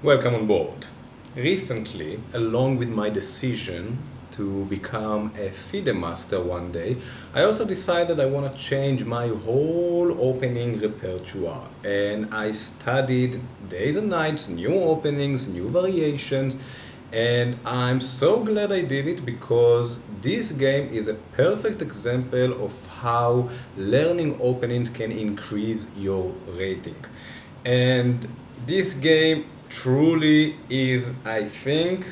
Welcome on board. Recently, along with my decision to become a FIDE master one day, I also decided I want to change my whole opening repertoire. And I studied days and nights, new openings, new variations, and I'm so glad I did it because this game is a perfect example of how learning openings can increase your rating. And this game truly is, I think,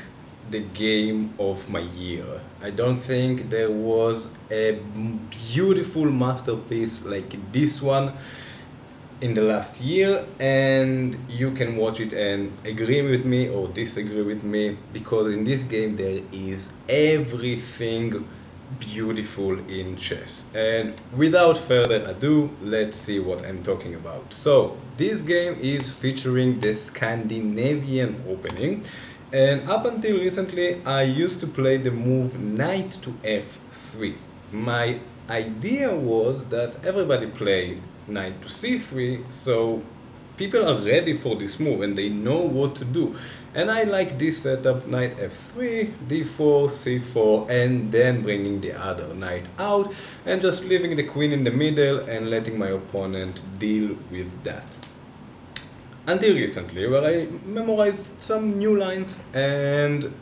the game of my year. I don't think there was a beautiful masterpiece like this one in the last year, and you can watch it and agree with me or disagree with me because in this game there is everything beautiful in chess. And without further ado, let's see what I'm talking about. So this game is featuring the Scandinavian opening, and up until recently I used to play the move knight to f3. My idea was that everybody played knight to c3, so people are ready for this move and they know what to do. And I like this setup: knight f3, d4, c4, and then bringing the other knight out and just leaving the queen in the middle and letting my opponent deal with that. Until recently, where I memorized some new lines, and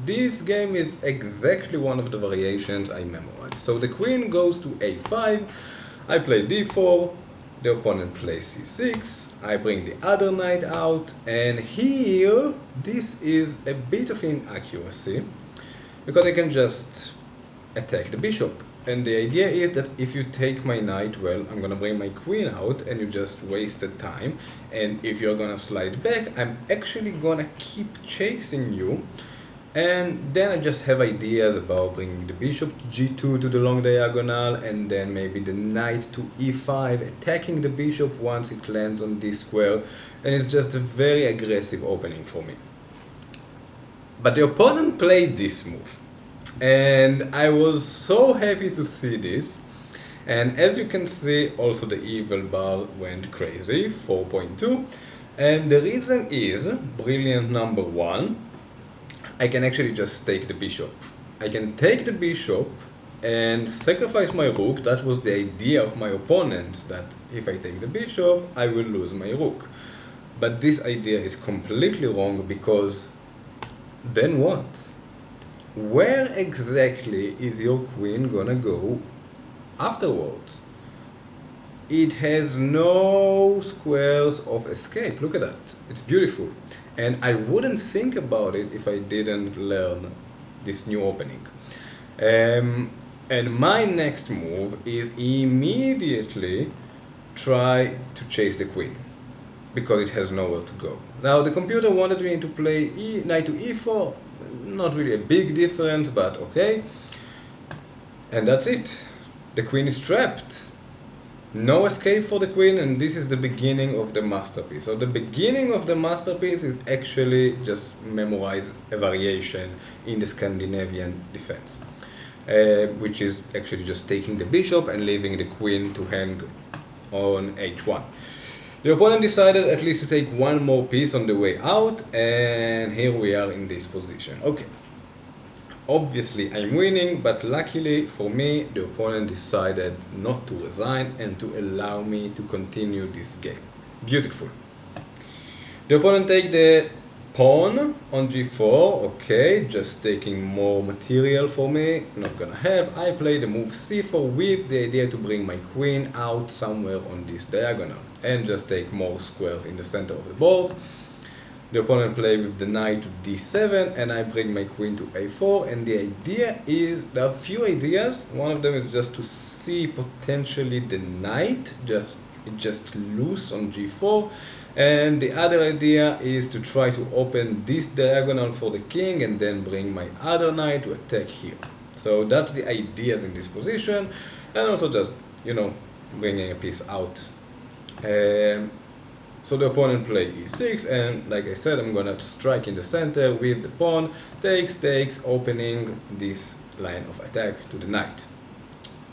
this game is exactly one of the variations I memorized. So the queen goes to a5, I play d4, the opponent plays c6, I bring the other knight out, and here this is a bit of inaccuracy because I can just attack the bishop. And the idea is that if you take my knight, well, I'm gonna bring my queen out and you just wasted time. And if you're gonna slide back, I'm actually gonna keep chasing you. And then I just have ideas about bringing the bishop to g2 to the long diagonal, and then maybe the knight to e5, attacking the bishop once it lands on d square, and it's just a very aggressive opening for me. But the opponent played this move, and I was so happy to see this. And as you can see, also the evil bar went crazy, 4.2. And the reason is, brilliant number one, I can actually just take the bishop. I can take the bishop and sacrifice my rook. That was the idea of my opponent, that if I take the bishop, I will lose my rook. But this idea is completely wrong because then what? Where exactly is your queen gonna go afterwards? It has no squares of escape. Look at that. It's beautiful. And I wouldn't think about it if I didn't learn this new opening. And my next move is immediately try to chase the queen because it has nowhere to go. Now the computer wanted me to play knight to e4. Not really a big difference, but okay. And that's it. The queen is trapped. No escape for the queen, and this is the beginning of the masterpiece. So the beginning of the masterpiece is actually just memorize a variation in the Scandinavian defense, which is actually just taking the bishop and leaving the queen to hang on h1. The opponent decided at least to take one more piece on the way out, and here we are in this position. Okay. Obviously I'm winning, but luckily for me, the opponent decided not to resign and to allow me to continue this game. Beautiful. The opponent take the pawn on g4, okay, just taking more material for me, not gonna help. I play the move c4 with the idea to bring my queen out somewhere on this diagonal and just take more squares in the center of the board. The opponent play with the knight to d7, and I bring my queen to a4, and the idea is, there are a few ideas. One of them is just to see potentially the knight just loose on g4, and the other idea is to try to open this diagonal for the king and then bring my other knight to attack here. So that's the ideas in this position, and also just, bringing a piece out. So the opponent played e6, and like I said, I'm gonna strike in the center with the pawn, takes, opening this line of attack to the knight.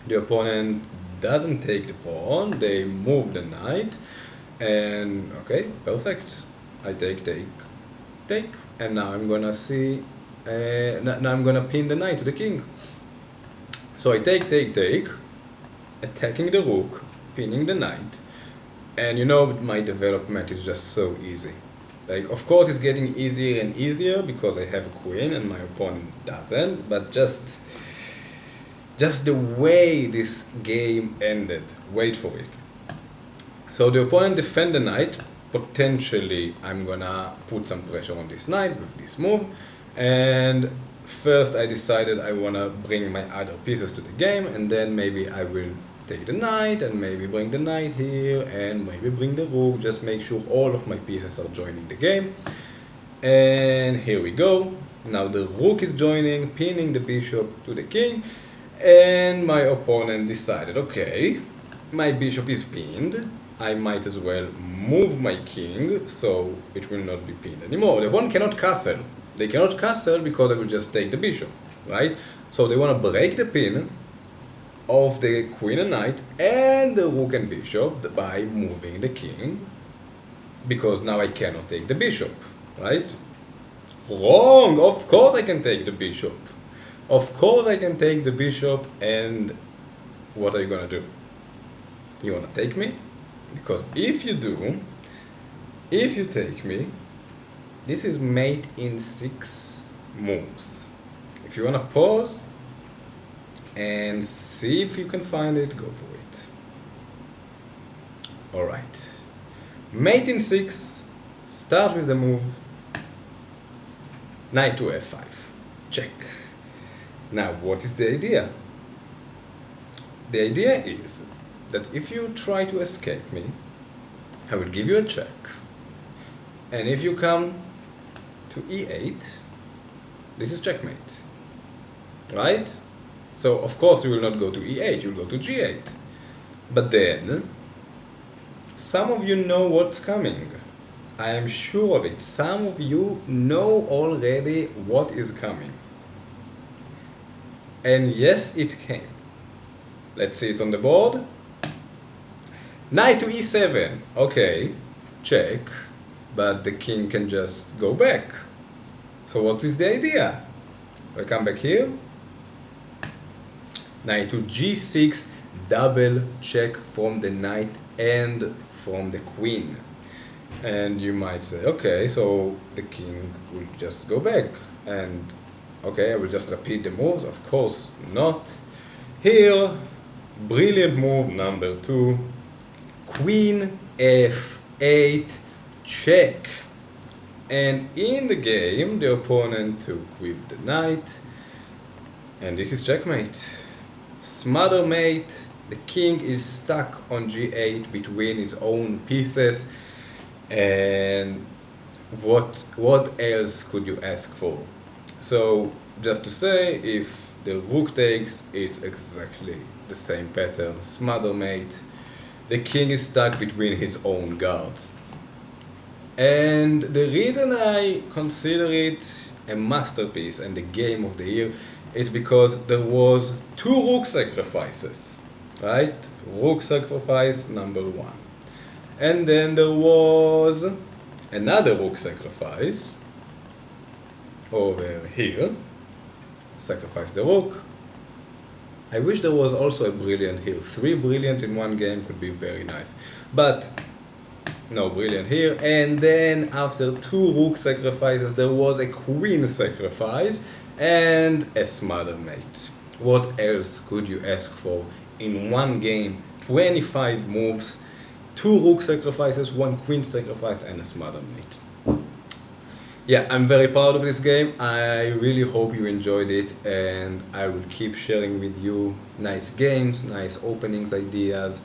The opponent doesn't take the pawn, they move the knight, and okay, perfect. I take, take, and now I'm gonna see, now I'm gonna pin the knight to the king. So I take, attacking the rook, pinning the knight, and you know my development is just so easy. Like, of course it's getting easier and easier because I have a queen and my opponent doesn't, but just the way this game ended, wait for it. So the opponent defend the knight, potentially I'm gonna put some pressure on this knight with this move, and first I decided I wanna bring my other pieces to the game, and then maybe I will take the knight and maybe bring the knight here and maybe bring the rook, just make sure all of my pieces are joining the game. And here we go. Now the rook is joining, pinning the bishop to the king, and my opponent decided, okay, my bishop is pinned, I might as well move my king so it will not be pinned anymore. The one cannot castle. They cannot castle because I will just take the bishop, right? So they want to break the pin of the queen and knight and the rook and bishop by moving the king, because now I cannot take the bishop, right? Wrong! Of course I can take the bishop. Of course I can take the bishop, and what are you gonna do? You wanna take me? Because if you do, if you take me, this is mate in 6 moves. If you wanna pause and see if you can find it, go for it. Alright. Mate in 6, start with the move knight to f5. Check. Now, what is the idea? The idea is that if you try to escape me, I will give you a check. And if you come to e8, this is checkmate. Right? So, of course, you will not go to e8, you will go to g8. But then, some of you know what's coming. I am sure of it. Some of you know already what is coming. And yes, it came. Let's see it on the board. Knight to e7. Okay, check. But the king can just go back. So what is the idea? I come back here. Knight to g6. Double check from the knight and from the queen. And you might say, okay, so the king will just go back. And okay, I will just repeat the moves. Of course not. Here, brilliant move number 2. Queen f8, check. And in the game, the opponent took with the knight. And this is checkmate. Smother mate. The king is stuck on g8 between his own pieces. And what else could you ask for? So, just to say, if the rook takes, it's exactly the same pattern. Smother mate. The king is stuck between his own guards. And the reason I consider it a masterpiece and the game of the year is because there was 2 rook sacrifices, right? Rook sacrifice number 1. And then there was another rook sacrifice over here. Sacrifice the rook. I wish there was also a brilliant here. 3 brilliant in one game could be very nice. But no brilliant here. And then after 2 rook sacrifices, there was a queen sacrifice and a smother mate. What else could you ask for in one game? 25 moves, 2 rook sacrifices, 1 queen sacrifice, and a smother mate. Yeah, I'm very proud of this game. I really hope you enjoyed it, and I will keep sharing with you nice games, nice openings, ideas,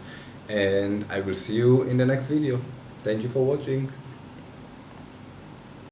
and I will see you in the next video. Thank you for watching.